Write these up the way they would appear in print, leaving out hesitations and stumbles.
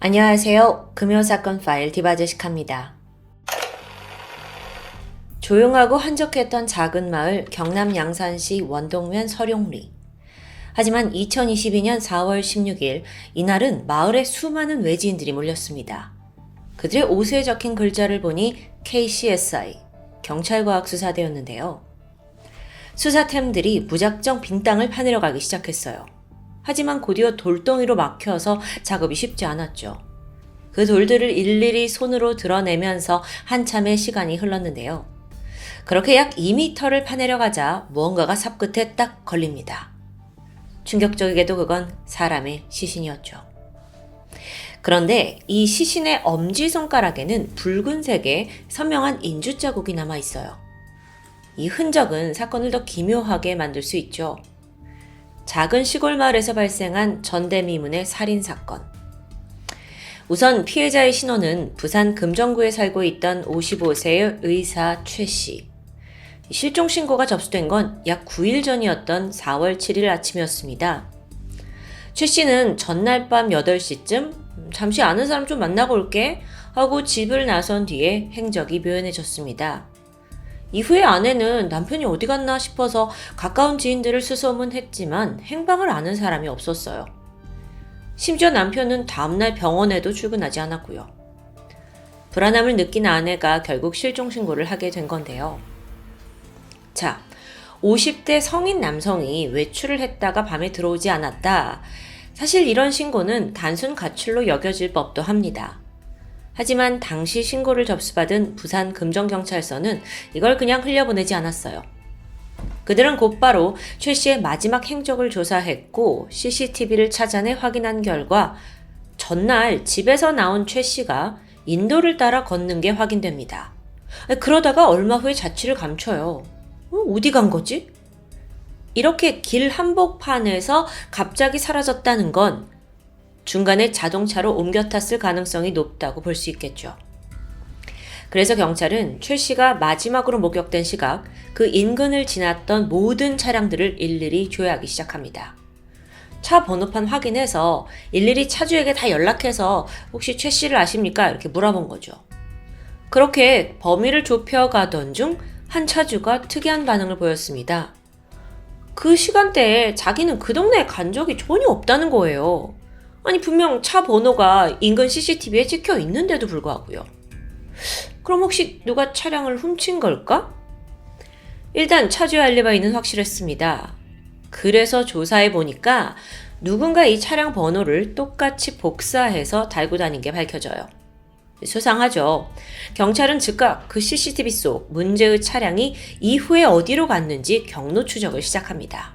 안녕하세요. 금요사건 파일 디바제식합니다. 조용하고 한적했던 작은 마을 경남 양산시 원동면 서룡리. 하지만 2022년 4월 16일 이날은 마을에 수많은 외지인들이 몰렸습니다. 그들의 옷에 적힌 글자를 보니 KCSI, 경찰과학수사대였는데요. 수사팀들이 무작정 빈 땅을 파내려 가기 시작했어요. 하지만 곧이어 돌덩이로 막혀서 작업이 쉽지 않았죠. 그 돌들을 일일이 손으로 드러내면서 한참의 시간이 흘렀는데요. 그렇게 약 2m를 파내려 가자 무언가가 삽 끝에 딱 걸립니다. 충격적이게도 그건 사람의 시신이었죠. 그런데 이 시신의 엄지손가락에는 붉은색의 선명한 인주 자국이 남아 있어요. 이 흔적은 사건을 더 기묘하게 만들 수 있죠. 작은 시골 마을에서 발생한 전대미문의 살인사건. 우선 피해자의 신원은 부산 금정구에 살고 있던 55세의 의사 최 씨. 실종 신고가 접수된 건 약 9일 전이었던 4월 7일 아침이었습니다. 최 씨는 전날 밤 8시쯤 잠시 아는 사람 좀 만나고 올게 하고 집을 나선 뒤에 행적이 묘연해졌습니다. 이후에 아내는 남편이 어디 갔나 싶어서 가까운 지인들을 수소문했지만 행방을 아는 사람이 없었어요. 심지어 남편은 다음날 병원에도 출근하지 않았고요. 불안함을 느낀 아내가 결국 실종 신고를 하게 된 건데요. 자, 50대 성인 남성이 외출을 했다가 밤에 들어오지 않았다. 사실 이런 신고는 단순 가출로 여겨질 법도 합니다. 하지만 당시 신고를 접수받은 부산 금정경찰서는 이걸 그냥 흘려보내지 않았어요. 그들은 곧바로 최 씨의 마지막 행적을 조사했고 CCTV를 찾아내 확인한 결과 전날 집에서 나온 최 씨가 인도를 따라 걷는 게 확인됩니다. 그러다가 얼마 후에 자취를 감춰요. 어디 간 거지? 이렇게 길 한복판에서 갑자기 사라졌다는 건 중간에 자동차로 옮겨 탔을 가능성이 높다고 볼 수 있겠죠. 그래서 경찰은 최 씨가 마지막으로 목격된 시각, 그 인근을 지났던 모든 차량들을 일일이 조회하기 시작합니다. 차 번호판 확인해서 일일이 차주에게 다 연락해서 혹시 최 씨를 아십니까? 이렇게 물어본 거죠. 그렇게 범위를 좁혀가던 중 한 차주가 특이한 반응을 보였습니다. 그 시간대에 자기는 그 동네에 간 적이 전혀 없다는 거예요. 아니 분명 차 번호가 인근 CCTV에 찍혀 있는데도 불구하고요. 그럼 혹시 누가 차량을 훔친 걸까? 일단 차주의 알리바이는 확실했습니다. 그래서 조사해 보니까 누군가 이 차량 번호를 똑같이 복사해서 달고 다닌 게 밝혀져요. 수상하죠. 경찰은 즉각 그 CCTV 속 문제의 차량이 이후에 어디로 갔는지 경로 추적을 시작합니다.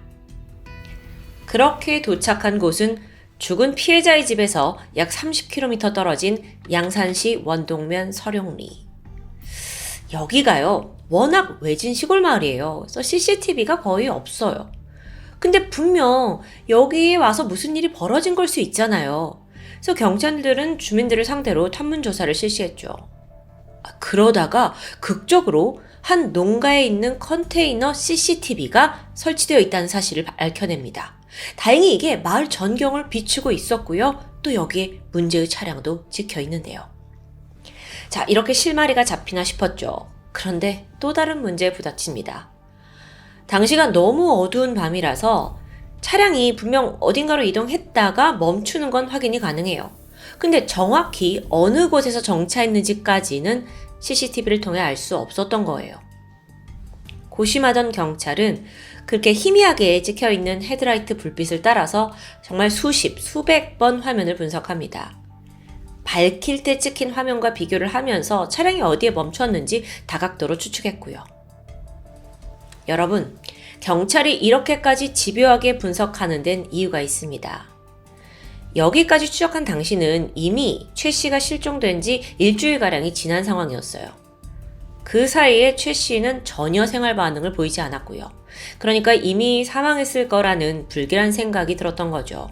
그렇게 도착한 곳은 죽은 피해자의 집에서 약 30km 떨어진 양산시 원동면 서룡리. 여기가요, 워낙 외진 시골 마을이에요. 그래서 CCTV가 거의 없어요. 근데 분명 여기에 와서 무슨 일이 벌어진 걸 수 있잖아요. 그래서 경찰들은 주민들을 상대로 탐문조사를 실시했죠. 그러다가 극적으로 한 농가에 있는 컨테이너 CCTV가 설치되어 있다는 사실을 밝혀냅니다. 다행히 이게 마을 전경을 비추고 있었고요. 또 여기에 문제의 차량도 찍혀 있는데요. 자, 이렇게 실마리가 잡히나 싶었죠. 그런데 또 다른 문제에 부닥칩니다. 당시가 너무 어두운 밤이라서 차량이 분명 어딘가로 이동했다가 멈추는 건 확인이 가능해요. 근데 정확히 어느 곳에서 정차했는지까지는 CCTV를 통해 알 수 없었던 거예요. 고심하던 경찰은 그렇게 희미하게 찍혀있는 헤드라이트 불빛을 따라서 정말 수백 번 화면을 분석합니다. 밝힐 때 찍힌 화면과 비교를 하면서 차량이 어디에 멈췄는지 다각도로 추측했고요. 여러분, 경찰이 이렇게까지 집요하게 분석하는 데는 이유가 있습니다. 여기까지 추적한 당시는 이미 최 씨가 실종된 지 일주일가량이 지난 상황이었어요. 그 사이에 최 씨는 전혀 생활 반응을 보이지 않았고요. 그러니까 이미 사망했을 거라는 불길한 생각이 들었던 거죠.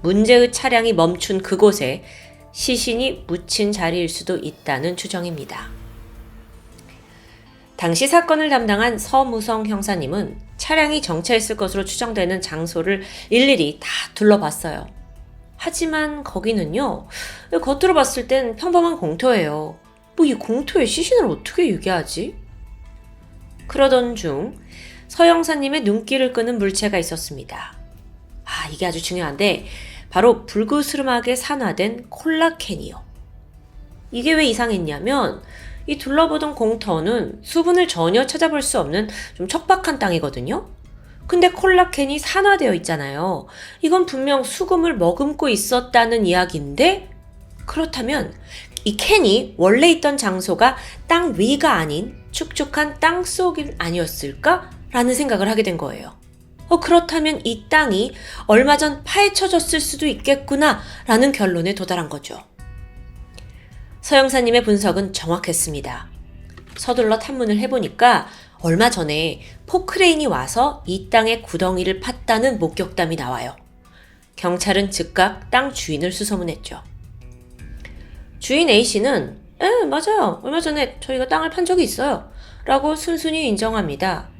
문제의 차량이 멈춘 그곳에 시신이 묻힌 자리일 수도 있다는 추정입니다. 당시 사건을 담당한 서무성 형사님은 차량이 정차했을 것으로 추정되는 장소를 일일이 다 둘러봤어요. 하지만 거기는요, 겉으로 봤을 땐 평범한 공터예요. 뭐 이 공터에 시신을 어떻게 유기하지? 그러던 중 서영사님의 눈길을 끄는 물체가 있었습니다. 이게 아주 중요한데 바로 불그스름하게 산화된 콜라캔이요. 이게 왜 이상했냐면 이 둘러보던 공터는 수분을 전혀 찾아볼 수 없는 좀 척박한 땅이거든요. 근데 콜라캔이 산화되어 있잖아요. 이건 분명 수금을 머금고 있었다는 이야기인데, 그렇다면 이 캔이 원래 있던 장소가 땅 위가 아닌 축축한 땅 속이 아니었을까? 라는 생각을 하게 된 거예요. 그렇다면 이 땅이 얼마 전 파헤쳐졌을 수도 있겠구나 라는 결론에 도달한 거죠. 서영사님의 분석은 정확했습니다. 서둘러 탐문을 해보니까 얼마 전에 포크레인이 와서 이 땅에 구덩이를 팠다는 목격담이 나와요. 경찰은 즉각 땅 주인을 수소문했죠. 주인 A씨는 맞아요. 얼마 전에 저희가 땅을 판 적이 있어요. 라고 순순히 인정합니다.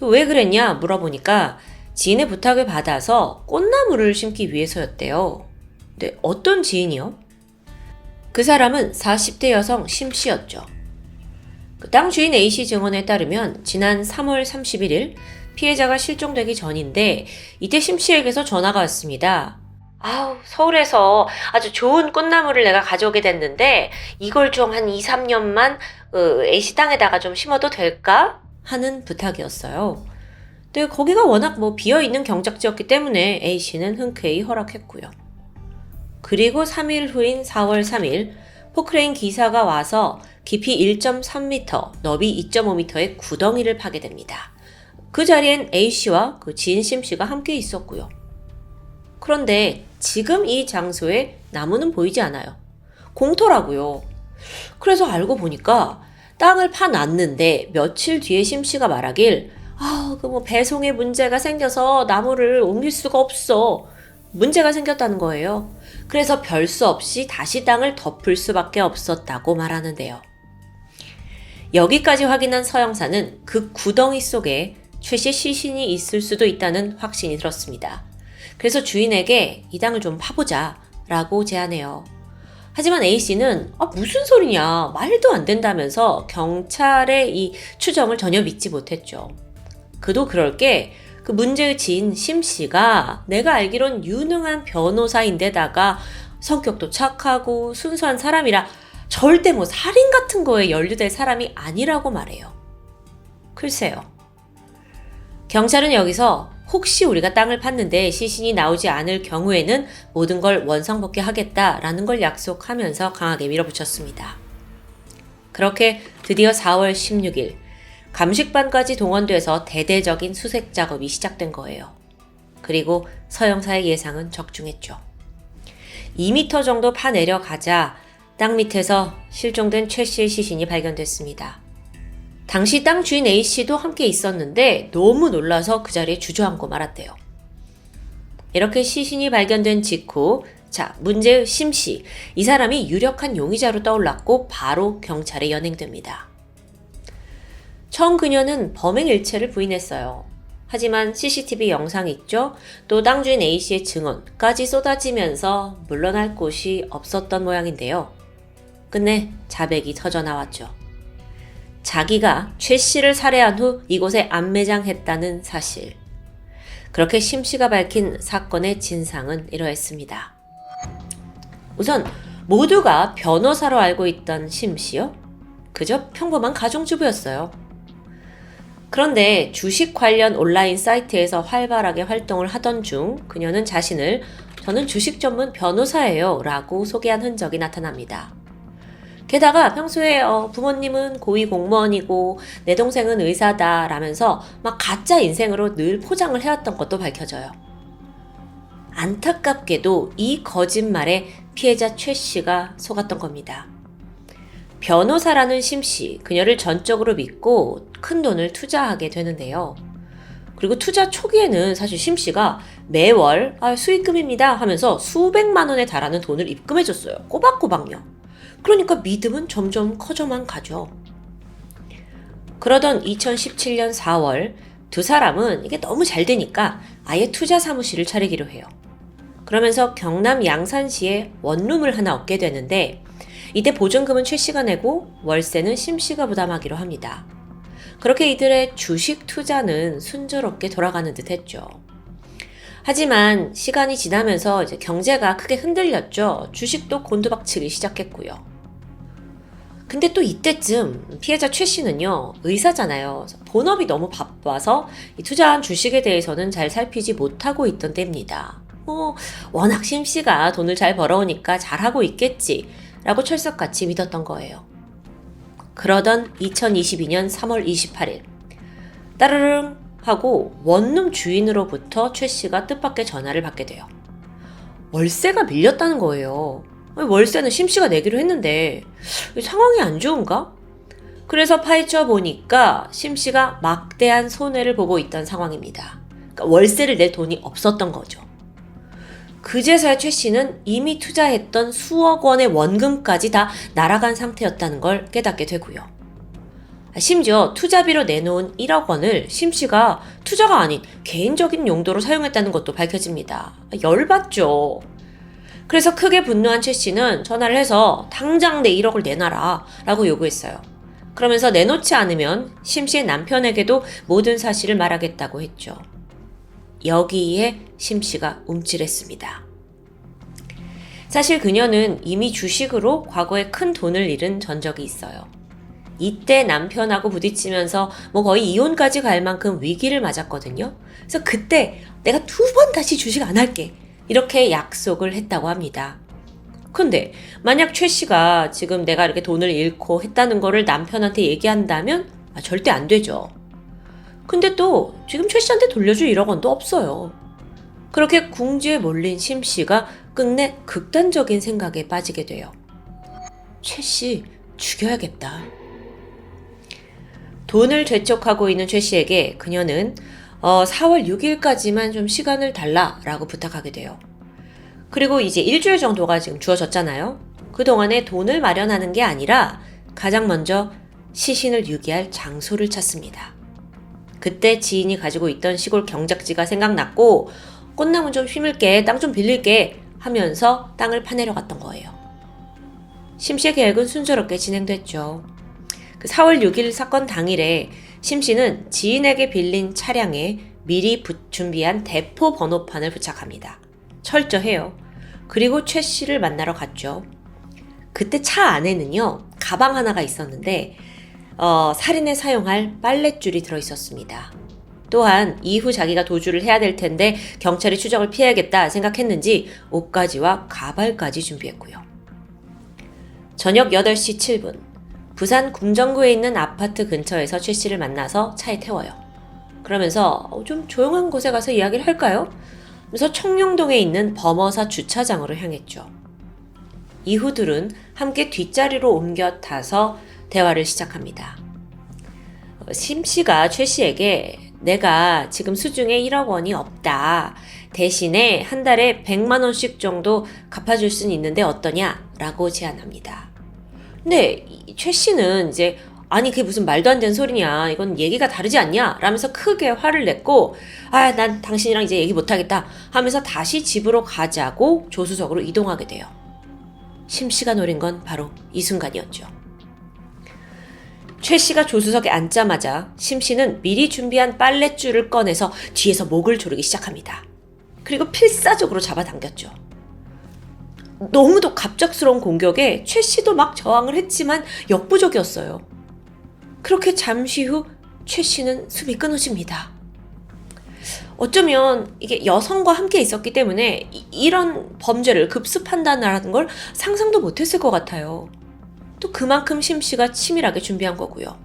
왜 그랬냐 물어보니까 지인의 부탁을 받아서 꽃나무를 심기 위해서였대요. 근데 어떤 지인이요? 그 사람은 40대 여성 심씨였죠. 땅 주인 A씨 증언에 따르면 지난 3월 31일 피해자가 실종되기 전인데 이때 심씨에게서 전화가 왔습니다. 서울에서 아주 좋은 꽃나무를 내가 가져오게 됐는데 이걸 좀 한 2, 3년만 A씨 땅에다가 좀 심어도 될까? 하는 부탁이었어요. 근데 거기가 워낙 비어있는 경작지였기 때문에 A씨는 흔쾌히 허락했고요. 그리고 3일 후인 4월 3일 포크레인 기사가 와서 깊이 1.3m, 너비 2.5m의 구덩이를 파게 됩니다. 그 자리엔 A씨와 그 지인 심씨가 함께 있었고요. 그런데 지금 이 장소에 나무는 보이지 않아요. 공터라고요. 그래서 알고 보니까 땅을 파놨는데 며칠 뒤에 심씨가 말하길 배송에 문제가 생겨서 나무를 옮길 수가 없어. 문제가 생겼다는 거예요. 그래서 별 수 없이 다시 땅을 덮을 수밖에 없었다고 말하는데요. 여기까지 확인한 서영사는 그 구덩이 속에 최씨 시신이 있을 수도 있다는 확신이 들었습니다. 그래서 주인에게 이 땅을 좀 파보자 라고 제안해요. 하지만 A씨는 무슨 소리냐, 말도 안 된다면서 경찰의 이 추정을 전혀 믿지 못했죠. 그도 그럴 게 그 문제의 지인 심씨가 내가 알기론 유능한 변호사인데다가 성격도 착하고 순수한 사람이라 절대 살인 같은 거에 연루될 사람이 아니라고 말해요. 글쎄요. 경찰은 여기서 혹시 우리가 땅을 팠는데 시신이 나오지 않을 경우에는 모든 걸 원상복귀하겠다라는 걸 약속하면서 강하게 밀어붙였습니다. 그렇게 드디어 4월 16일 감식반까지 동원돼서 대대적인 수색 작업이 시작된 거예요. 그리고 서영사의 예상은 적중했죠. 2m 정도 파내려가자 땅 밑에서 실종된 최 씨의 시신이 발견됐습니다. 당시 땅 주인 A씨도 함께 있었는데 너무 놀라서 그 자리에 주저앉고 말았대요. 이렇게 시신이 발견된 직후 문제의 심씨, 이 사람이 유력한 용의자로 떠올랐고 바로 경찰에 연행됩니다. 처음 그녀는 범행 일체를 부인했어요. 하지만 CCTV 영상 있죠? 또 땅 주인 A씨의 증언까지 쏟아지면서 물러날 곳이 없었던 모양인데요. 끝내 자백이 터져나왔죠. 자기가 최 씨를 살해한 후 이곳에 안매장했다는 사실. 그렇게 심 씨가 밝힌 사건의 진상은 이러했습니다. 우선 모두가 변호사로 알고 있던 심 씨요? 그저 평범한 가정주부였어요. 그런데 주식 관련 온라인 사이트에서 활발하게 활동을 하던 중 그녀는 자신을 저는 주식 전문 변호사예요 라고 소개한 흔적이 나타납니다. 게다가 평소에 부모님은 고위 공무원이고 내 동생은 의사다 라면서 막 가짜 인생으로 늘 포장을 해왔던 것도 밝혀져요. 안타깝게도 이 거짓말에 피해자 최 씨가 속았던 겁니다. 변호사라는 심 씨, 그녀를 전적으로 믿고 큰 돈을 투자하게 되는데요. 그리고 투자 초기에는 사실 심 씨가 매월 수익금입니다 하면서 수백만 원에 달하는 돈을 입금해줬어요. 꼬박꼬박요. 그러니까 믿음은 점점 커져만 가죠. 그러던 2017년 4월 두 사람은 이게 너무 잘 되니까 아예 투자 사무실을 차리기로 해요. 그러면서 경남 양산시에 원룸을 하나 얻게 되는데 이때 보증금은 최 씨가 내고 월세는 심 씨가 부담하기로 합니다. 그렇게 이들의 주식 투자는 순조롭게 돌아가는 듯 했죠. 하지만 시간이 지나면서 이제 경제가 크게 흔들렸죠. 주식도 곤두박치기 시작했고요. 근데 또 이때쯤 피해자 최 씨는요, 의사잖아요. 본업이 너무 바빠서 이 투자한 주식에 대해서는 잘 살피지 못하고 있던 때입니다. 워낙 심 씨가 돈을 잘 벌어오니까 잘하고 있겠지 라고 철석같이 믿었던 거예요. 그러던 2022년 3월 28일 따르릉 하고 원룸 주인으로부터 최 씨가 뜻밖의 전화를 받게 돼요. 월세가 밀렸다는 거예요. 월세는 심 씨가 내기로 했는데 상황이 안 좋은가? 그래서 파헤쳐 보니까 심 씨가 막대한 손해를 보고 있던 상황입니다. 그러니까 월세를 낼 돈이 없었던 거죠. 그제서야 최 씨는 이미 투자했던 수억 원의 원금까지 다 날아간 상태였다는 걸 깨닫게 되고요. 심지어 투자비로 내놓은 1억 원을 심 씨가 투자가 아닌 개인적인 용도로 사용했다는 것도 밝혀집니다. 열받죠. 그래서 크게 분노한 최 씨는 전화를 해서 당장 내 1억을 내놔라 라고 요구했어요. 그러면서 내놓지 않으면 심 씨의 남편에게도 모든 사실을 말하겠다고 했죠. 여기에 심 씨가 움찔했습니다. 사실 그녀는 이미 주식으로 과거에 큰 돈을 잃은 전적이 있어요. 이때 남편하고 부딪히면서 거의 이혼까지 갈 만큼 위기를 맞았거든요. 그래서 그때 내가 2번 다시 주식 안 할게 이렇게 약속을 했다고 합니다. 근데 만약 최 씨가 지금 내가 이렇게 돈을 잃고 했다는 거를 남편한테 얘기한다면 절대 안 되죠. 근데 또 지금 최 씨한테 돌려줄 1억 원도 없어요. 그렇게 궁지에 몰린 심 씨가 끝내 극단적인 생각에 빠지게 돼요. 최 씨 죽여야겠다. 돈을 재촉하고 있는 최 씨에게 그녀는 4월 6일까지만 좀 시간을 달라라고 부탁하게 돼요. 그리고 이제 일주일 정도가 지금 주어졌잖아요. 그동안에 돈을 마련하는 게 아니라 가장 먼저 시신을 유기할 장소를 찾습니다. 그때 지인이 가지고 있던 시골 경작지가 생각났고 꽃나무 좀 심을게, 땅 좀 빌릴게 하면서 땅을 파내려 갔던 거예요. 심 씨의 계획은 순조롭게 진행됐죠. 4월 6일 사건 당일에 심 씨는 지인에게 빌린 차량에 미리 준비한 대포 번호판을 부착합니다. 철저해요. 그리고 최 씨를 만나러 갔죠. 그때 차 안에는요, 가방 하나가 있었는데 살인에 사용할 빨랫줄이 들어있었습니다. 또한 이후 자기가 도주를 해야 될 텐데 경찰이 추적을 피해야겠다 생각했는지 옷가지와 가발까지 준비했고요. 저녁 8시 7분 부산 kum정구에 있는 아파트 근처에서 최 씨를 만나서 차에 태워요. 그러면서 좀 조용한 곳에 가서 이야기를 할까요? 그래서 청룡동에 있는 범어사 주차장으로 향했죠. 이후들은 함께 뒷자리로 옮겨 타서 대화를 시작합니다. 심 씨가 최 씨에게 내가 지금 수중에 1억 원이 없다. 대신에 한 달에 100만 원씩 정도 갚아줄 수는 있는데 어떠냐? 라고 제안합니다. 근데 최 씨는 이제 아니 그게 무슨 말도 안 되는 소리냐. 이건 얘기가 다르지 않냐? 라면서 크게 화를 냈고 난 당신이랑 이제 얘기 못하겠다 하면서 다시 집으로 가자고 조수석으로 이동하게 돼요. 심 씨가 노린 건 바로 이 순간이었죠. 최 씨가 조수석에 앉자마자 심 씨는 미리 준비한 빨랫줄을 꺼내서 뒤에서 목을 조르기 시작합니다. 그리고 필사적으로 잡아당겼죠. 너무도 갑작스러운 공격에 최 씨도 막 저항을 했지만 역부족이었어요. 그렇게 잠시 후 최 씨는 숨이 끊어집니다. 어쩌면 이게 여성과 함께 있었기 때문에 이런 범죄를 급습한다는 걸 상상도 못했을 것 같아요. 또 그만큼 심 씨가 치밀하게 준비한 거고요.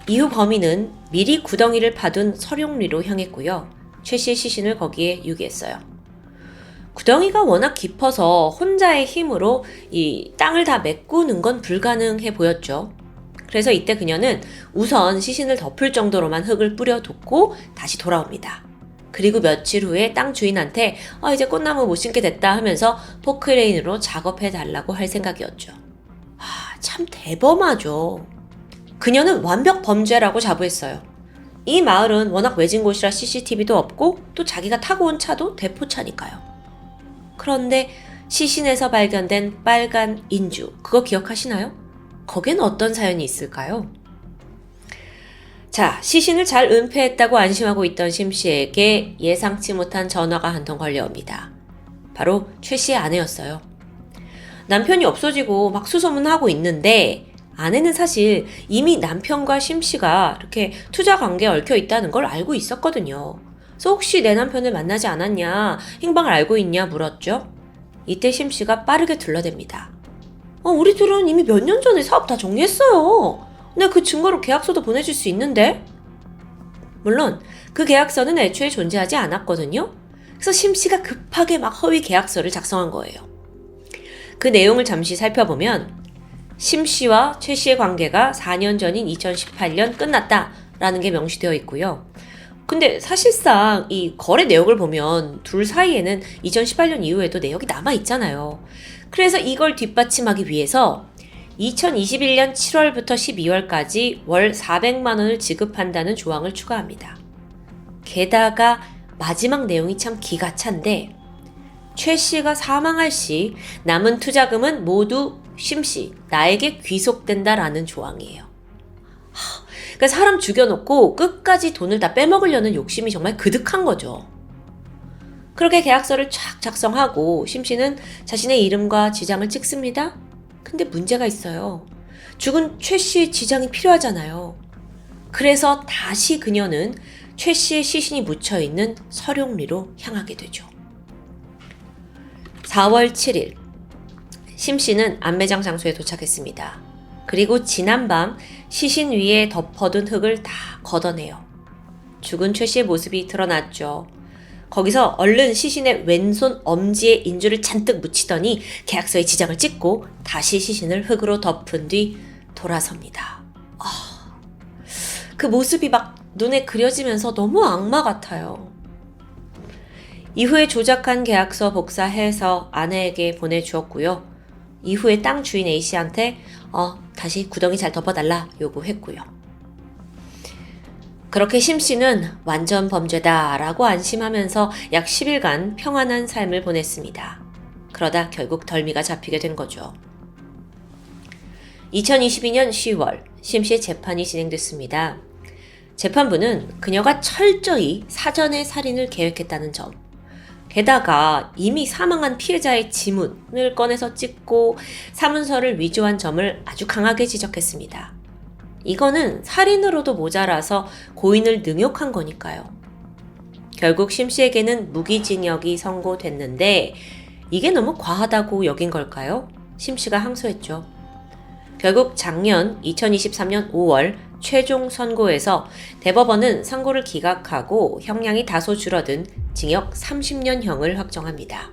이후 범인은 미리 구덩이를 파둔 서룡리로 향했고요. 최 씨의 시신을 거기에 유기했어요. 구덩이가 워낙 깊어서 혼자의 힘으로 이 땅을 다 메꾸는 건 불가능해 보였죠. 그래서 이때 그녀는 우선 시신을 덮을 정도로만 흙을 뿌려뒀고 다시 돌아옵니다. 그리고 며칠 후에 땅 주인한테 이제 꽃나무 못 심게 됐다 하면서 포크레인으로 작업해달라고 할 생각이었죠. 참 대범하죠. 그녀는 완벽 범죄라고 자부했어요. 이 마을은 워낙 외진 곳이라 CCTV도 없고 또 자기가 타고 온 차도 대포차니까요. 그런데 시신에서 발견된 빨간 인주, 그거 기억하시나요? 거기엔 어떤 사연이 있을까요? 자, 시신을 잘 은폐했다고 안심하고 있던 심 씨에게 예상치 못한 전화가 한 통 걸려옵니다. 바로 최 씨의 아내였어요. 남편이 없어지고 막 수소문하고 있는데 아내는 사실 이미 남편과 심 씨가 이렇게 투자 관계에 얽혀 있다는 걸 알고 있었거든요. 그래서 혹시 내 남편을 만나지 않았냐, 행방을 알고 있냐 물었죠. 이때 심 씨가 빠르게 둘러댑니다. 우리 둘은 이미 몇 년 전에 사업 다 정리했어요. 내가 그 증거로 계약서도 보내줄 수 있는데? 물론 그 계약서는 애초에 존재하지 않았거든요. 그래서 심 씨가 급하게 막 허위 계약서를 작성한 거예요. 그 내용을 잠시 살펴보면 심 씨와 최 씨의 관계가 4년 전인 2018년 끝났다라는 게 명시되어 있고요. 근데 사실상 이 거래 내역을 보면 둘 사이에는 2018년 이후에도 내역이 남아있잖아요. 그래서 이걸 뒷받침하기 위해서 2021년 7월부터 12월까지 월 400만 원을 지급한다는 조항을 추가합니다. 게다가 마지막 내용이 참 기가 찬데 최 씨가 사망할 시 남은 투자금은 모두 심 씨, 나에게 귀속된다라는 조항이에요. 그러니까 사람 죽여놓고 끝까지 돈을 다 빼먹으려는 욕심이 정말 그득한 거죠. 그렇게 계약서를 쫙 작성하고 심 씨는 자신의 이름과 지장을 찍습니다. 근데 문제가 있어요. 죽은 최 씨의 지장이 필요하잖아요. 그래서 다시 그녀는 최 씨의 시신이 묻혀있는 서룡리로 향하게 되죠. 4월 7일 심 씨는 안매장 장소에 도착했습니다. 그리고 지난밤 시신 위에 덮어둔 흙을 다 걷어내요. 죽은 최 씨의 모습이 드러났죠. 거기서 얼른 시신의 왼손 엄지에 인주를 잔뜩 묻히더니 계약서에 지장을 찍고 다시 시신을 흙으로 덮은 뒤 돌아섭니다. 그 모습이 막 눈에 그려지면서 너무 악마 같아요. 이후에 조작한 계약서 복사해서 아내에게 보내주었고요. 이후에 땅 주인 A씨한테 다시 구덩이 잘 덮어달라 요구했고요. 그렇게 심 씨는 완전 범죄다 라고 안심하면서 약 10일간 평안한 삶을 보냈습니다. 그러다 결국 덜미가 잡히게 된 거죠. 2022년 10월 심 씨의 재판이 진행됐습니다. 재판부는 그녀가 철저히 사전에 살인을 계획했다는 점, 게다가 이미 사망한 피해자의 지문을 꺼내서 찍고 사문서를 위조한 점을 아주 강하게 지적했습니다. 이거는 살인으로도 모자라서 고인을 능욕한 거니까요. 결국 심 씨에게는 무기징역이 선고됐는데 이게 너무 과하다고 여긴 걸까요? 심 씨가 항소했죠. 결국 작년 2023년 5월 최종 선고에서 대법원은 선고를 기각하고 형량이 다소 줄어든 징역 30년형을 확정합니다.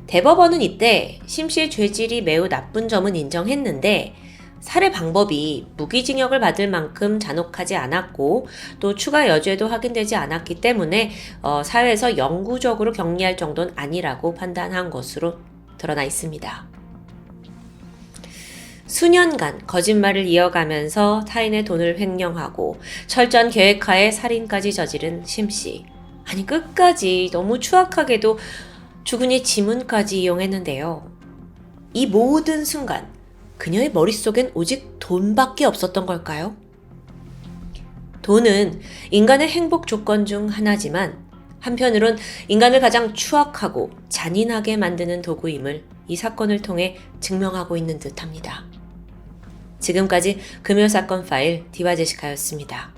대법원은 이때 심 씨의 죄질이 매우 나쁜 점은 인정했는데 살해 방법이 무기징역을 받을 만큼 잔혹하지 않았고 또 추가 여죄도 확인되지 않았기 때문에 사회에서 영구적으로 격리할 정도는 아니라고 판단한 것으로 드러나 있습니다. 수년간 거짓말을 이어가면서 타인의 돈을 횡령하고 철저한 계획하에 살인까지 저지른 심 씨. 아니 끝까지 너무 추악하게도 죽은이의 지문까지 이용했는데요. 이 모든 순간 그녀의 머릿속엔 오직 돈밖에 없었던 걸까요? 돈은 인간의 행복 조건 중 하나지만 한편으론 인간을 가장 추악하고 잔인하게 만드는 도구임을 이 사건을 통해 증명하고 있는 듯합니다. 지금까지 금요사건 파일 디바제시카였습니다.